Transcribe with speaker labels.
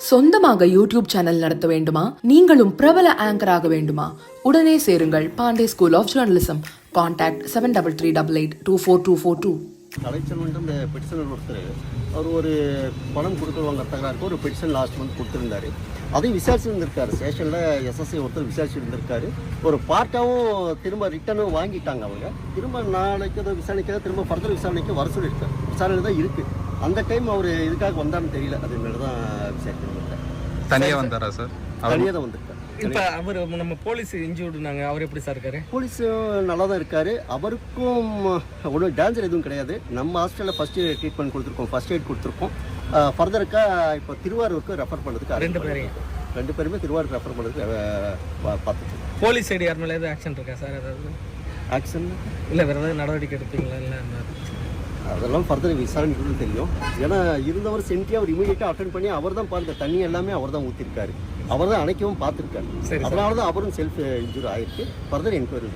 Speaker 1: சொந்தமாக YouTube channel நடத்த வேண்டுமா? நீங்களும் பிரபல ஆங்கராக வேண்டுமா? உடனே சேருங்கள் Pandey school of journalism. Contact 7388242242.
Speaker 2: Kalaiselvan இந்த பெட்டிஷனர் ஒருத்தர் அவர் ஒரு பணம் கொடுக்குறவங்க தகராறுக்கு ஒரு பெட்டிஷன் லாஸ்ட் மந்த் கொடுத்துருந்தாரு. அதையும் விசாரிச்சுருந்துருக்காரு. ஸ்டேஷனில் எஸ்எஸ்ஐ ஒருத்தர் விசாரிச்சுருந்துருக்காரு. ஒரு பார்ட்டாகவும் திரும்ப ரிட்டனும் வாங்கிட்டாங்க. அவங்க திரும்ப நாளைக்கு அதை விசாரணைக்காக திரும்ப ஃபர்தர் விசாரணைக்கு வர சொல்லியிருக்காரு. விசாரணை தான் இருக்குது. அந்த டைம் அவர் இதுக்காக வந்தான்னு தெரியல. அது மேலே தான் விசாரிக்கணும்.
Speaker 3: தனியாக வந்தாரா சார்?
Speaker 2: தனியாக தான் வந்திருக்காரு.
Speaker 4: இப்போ அவர் நம்ம போலீஸ் இன்ஜூர்டுனாங்க. அவர் எப்படி சார் இருக்காரு?
Speaker 2: போலீஸும் நல்லா தான் இருக்காரு. அவருக்கும் ஒன்றும் டேஞ்சர் எதுவும் கிடையாது. நம்ம ஹாஸ்பிட்டலில் ஃபஸ்ட்டு ட்ரீட்மெண்ட் கொடுத்துருக்கோம், ஃபஸ்ட் எய்ட் கொடுத்துருக்கோம். ஃபர்தருக்காக இப்போ திருவாரூருக்கு ரெஃபர் பண்ணுறதுக்கு ரெண்டு பேருமே திருவாரூர் ரெஃபர் பண்ணுறதுக்கு பார்த்துட்டு.
Speaker 4: போலீஸ் சைடு யார் மேலே எதுவும் ஆக்ஷன் இருக்கா சார்? ஏதாவது
Speaker 2: ஆக்ஷன்
Speaker 4: இல்லை வேறு ஏதாவது நடவடிக்கை எடுப்பீங்களா? இல்லை
Speaker 2: அதெல்லாம் ஃபர்தர் விசாரணைக்கு தெரியும். ஏன்னா இருந்தவர் சென்ட்ரி அவர் இமீடியட்டாக அட்டென்ட் பண்ணி அவர் தான் பாருங்க தண்ணி எல்லாமே அவர் தான் ஊற்றிருக்காரு. அவர் தான் அணைக்கவும் பார்த்துருக்காரு. அதனால தான் அவரும் செல்ஃப் இன்ஜூரி ஆயிருக்கு. Further enquiry